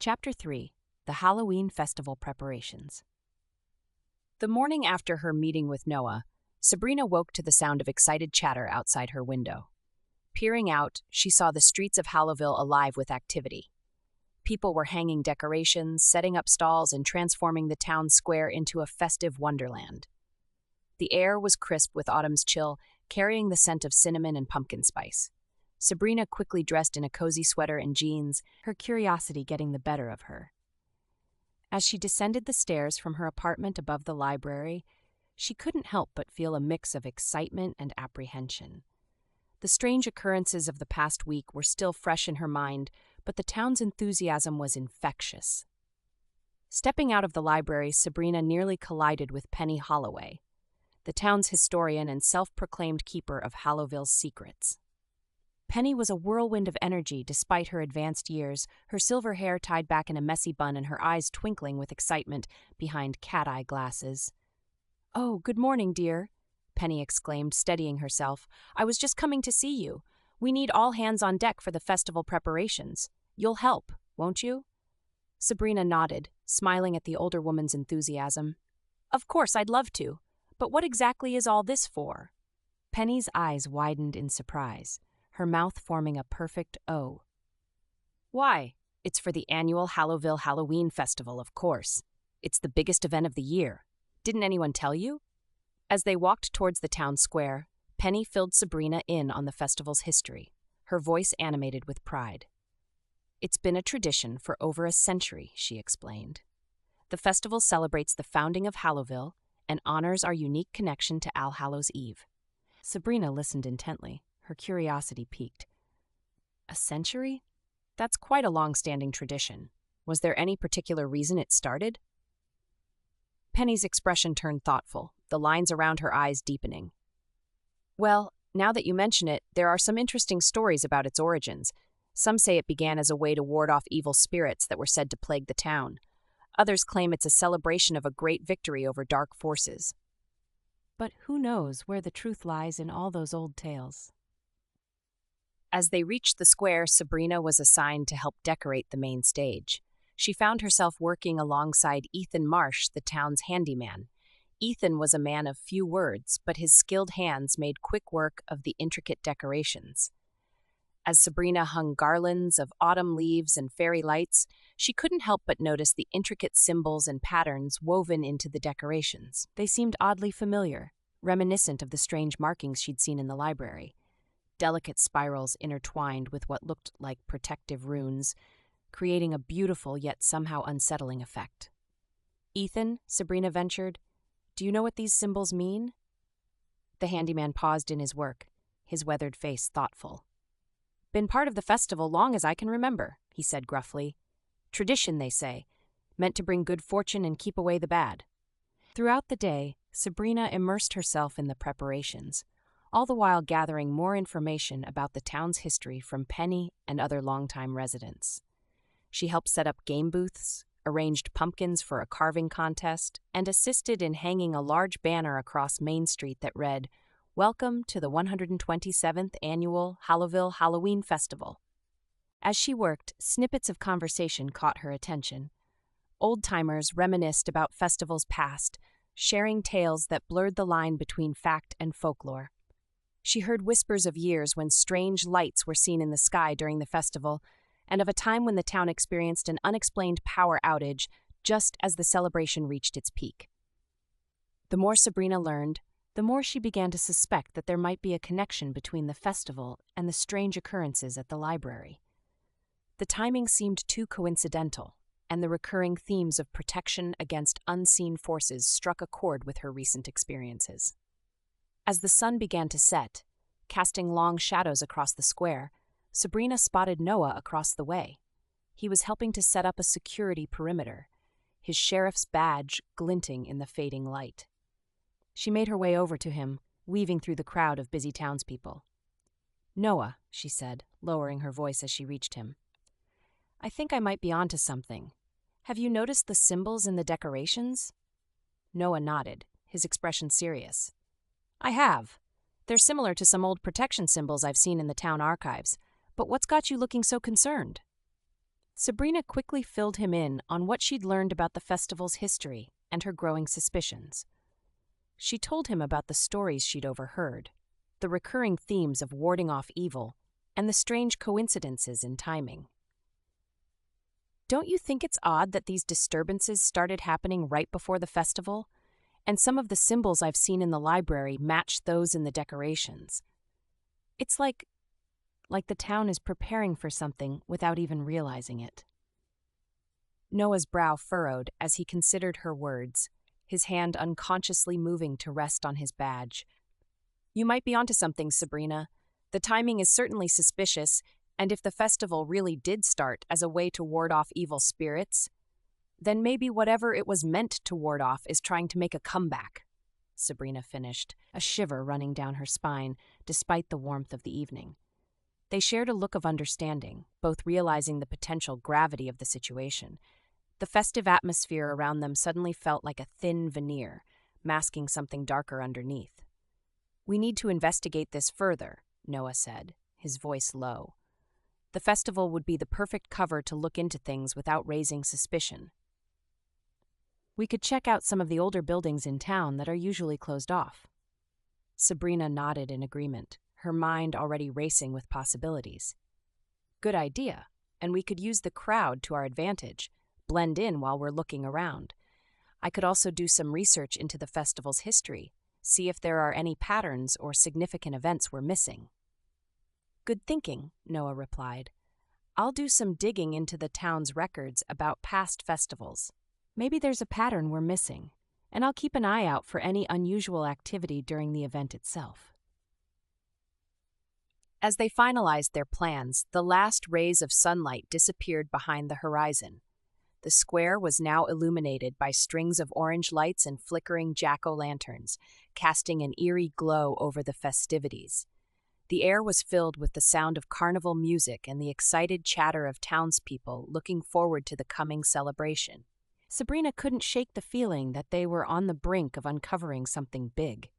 Chapter 3: The Halloween Festival Preparations. The morning after her meeting with Noah, Sabrina woke to the sound of excited chatter outside her window. Peering out, she saw the streets of Hallowville alive with activity. People were hanging decorations, setting up stalls, and transforming the town square into a festive wonderland. The air was crisp with autumn's chill, carrying the scent of cinnamon and pumpkin spice. Sabrina quickly dressed in a cozy sweater and jeans, her curiosity getting the better of her. As she descended the stairs from her apartment above the library, she couldn't help but feel a mix of excitement and apprehension. The strange occurrences of the past week were still fresh in her mind, but the town's enthusiasm was infectious. Stepping out of the library, Sabrina nearly collided with Penny Holloway, the town's historian and self-proclaimed keeper of Hallowville's secrets. Penny was a whirlwind of energy despite her advanced years, her silver hair tied back in a messy bun and her eyes twinkling with excitement behind cat-eye glasses. "Oh, good morning, dear," Penny exclaimed, steadying herself. "I was just coming to see you. We need all hands on deck for the festival preparations. You'll help, won't you?" Sabrina nodded, smiling at the older woman's enthusiasm. "Of course, I'd love to. But what exactly is all this for?" Penny's eyes widened in surprise, her mouth forming a perfect O. "Why, it's for the Annual Hallowville Halloween Festival, of course. It's the biggest event of the year. Didn't anyone tell you?" As they walked towards the town square, Penny filled Sabrina in on the festival's history, her voice animated with pride. "It's been a tradition for over a century," she explained. "The festival celebrates the founding of Hallowville and honors our unique connection to All Hallows' Eve." Sabrina listened intently, her curiosity piqued. "A century? That's quite a long-standing tradition. Was there any particular reason it started?" Penny's expression turned thoughtful, the lines around her eyes deepening. "Well, now that you mention it, there are some interesting stories about its origins. Some say it began as a way to ward off evil spirits that were said to plague the town. Others claim it's a celebration of a great victory over dark forces. But who knows where the truth lies in all those old tales?" As they reached the square, Sabrina was assigned to help decorate the main stage. She found herself working alongside Ethan Marsh, the town's handyman. Ethan was a man of few words, but his skilled hands made quick work of the intricate decorations. As Sabrina hung garlands of autumn leaves and fairy lights, she couldn't help but notice the intricate symbols and patterns woven into the decorations. They seemed oddly familiar, reminiscent of the strange markings she'd seen in the library. Delicate spirals intertwined with what looked like protective runes, creating a beautiful yet somehow unsettling effect. "Ethan," Sabrina ventured, "do you know what these symbols mean?" The handyman paused in his work, his weathered face thoughtful. "Been part of the festival long as I can remember," he said gruffly. "Tradition, they say, meant to bring good fortune and keep away the bad." Throughout the day, Sabrina immersed herself in the preparations, all the while gathering more information about the town's history from Penny and other longtime residents. She helped set up game booths, arranged pumpkins for a carving contest, and assisted in hanging a large banner across Main Street that read, "Welcome to the 127th Annual Hallowville Halloween Festival." As she worked, snippets of conversation caught her attention. Old-timers reminisced about festivals past, sharing tales that blurred the line between fact and folklore. She heard whispers of years when strange lights were seen in the sky during the festival, and of a time when the town experienced an unexplained power outage just as the celebration reached its peak. The more Sabrina learned, the more she began to suspect that there might be a connection between the festival and the strange occurrences at the library. The timing seemed too coincidental, and the recurring themes of protection against unseen forces struck a chord with her recent experiences. As the sun began to set, casting long shadows across the square, Sabrina spotted Noah across the way. He was helping to set up a security perimeter, his sheriff's badge glinting in the fading light. She made her way over to him, weaving through the crowd of busy townspeople. "Noah," she said, lowering her voice as she reached him, "I think I might be onto something. Have you noticed the symbols in the decorations?" Noah nodded, his expression serious. "I have. They're similar to some old protection symbols I've seen in the town archives. But what's got you looking so concerned?" Sabrina quickly filled him in on what she'd learned about the festival's history and her growing suspicions. She told him about the stories she'd overheard, the recurring themes of warding off evil, and the strange coincidences in timing. "Don't you think it's odd that these disturbances started happening right before the festival? And some of the symbols I've seen in the library match those in the decorations. It's like the town is preparing for something without even realizing it." Noah's brow furrowed as he considered her words, his hand unconsciously moving to rest on his badge. "You might be onto something, Sabrina. The timing is certainly suspicious, and if the festival really did start as a way to ward off evil spirits, then maybe whatever it was meant to ward off is trying to make a comeback," Sabrina finished, a shiver running down her spine, despite the warmth of the evening. They shared a look of understanding, both realizing the potential gravity of the situation. The festive atmosphere around them suddenly felt like a thin veneer, masking something darker underneath. "We need to investigate this further," Noah said, his voice low. "The festival would be the perfect cover to look into things without raising suspicion. We could check out some of the older buildings in town that are usually closed off." Sabrina nodded in agreement, her mind already racing with possibilities. "Good idea, and we could use the crowd to our advantage, blend in while we're looking around. I could also do some research into the festival's history, see if there are any patterns or significant events we're missing." "Good thinking," Noah replied. "I'll do some digging into the town's records about past festivals. Maybe there's a pattern we're missing, and I'll keep an eye out for any unusual activity during the event itself." As they finalized their plans, the last rays of sunlight disappeared behind the horizon. The square was now illuminated by strings of orange lights and flickering jack-o'-lanterns, casting an eerie glow over the festivities. The air was filled with the sound of carnival music and the excited chatter of townspeople looking forward to the coming celebration. Sabrina couldn't shake the feeling that they were on the brink of uncovering something big.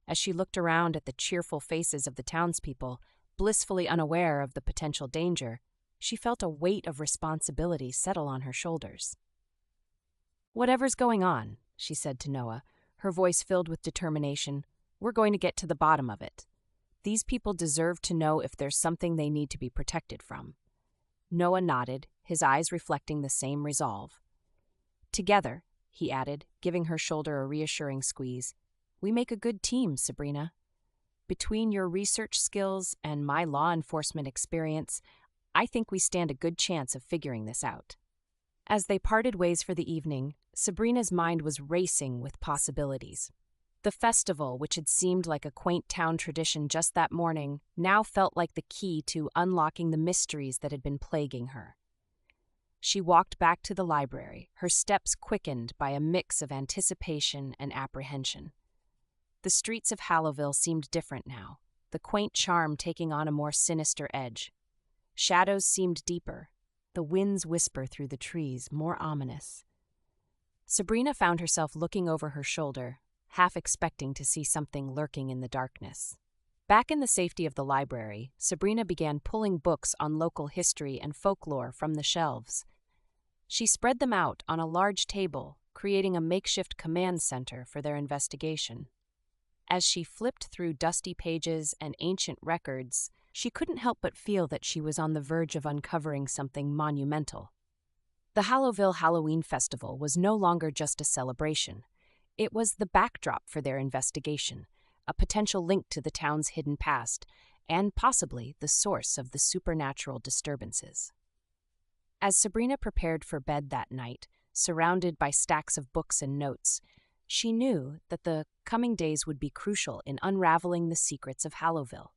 As she looked around at the cheerful faces of the townspeople, blissfully unaware of the potential danger, she felt a weight of responsibility settle on her shoulders. "Whatever's going on," she said to Noah, her voice filled with determination, "we're going to get to the bottom of it. These people deserve to know if there's something they need to be protected from." Noah nodded, his eyes reflecting the same resolve. "Together," he added, giving her shoulder a reassuring squeeze, "we make a good team, Sabrina. Between your research skills and my law enforcement experience, I think we stand a good chance of figuring this out." As they parted ways for the evening, Sabrina's mind was racing with possibilities. The festival, which had seemed like a quaint town tradition just that morning, now felt like the key to unlocking the mysteries that had been plaguing her. She walked back to the library, her steps quickened by a mix of anticipation and apprehension. The streets of Hallowville seemed different now, the quaint charm taking on a more sinister edge. Shadows seemed deeper, the wind's whisper through the trees more ominous. Sabrina found herself looking over her shoulder, half expecting to see something lurking in the darkness. Back in the safety of the library, Sabrina began pulling books on local history and folklore from the shelves. She spread them out on a large table, creating a makeshift command center for their investigation. As she flipped through dusty pages and ancient records, she couldn't help but feel that she was on the verge of uncovering something monumental. The Hallowville Halloween Festival was no longer just a celebration. It was the backdrop for their investigation, a potential link to the town's hidden past, and possibly the source of the supernatural disturbances. As Sabrina prepared for bed that night, surrounded by stacks of books and notes, she knew that the coming days would be crucial in unraveling the secrets of Hallowville.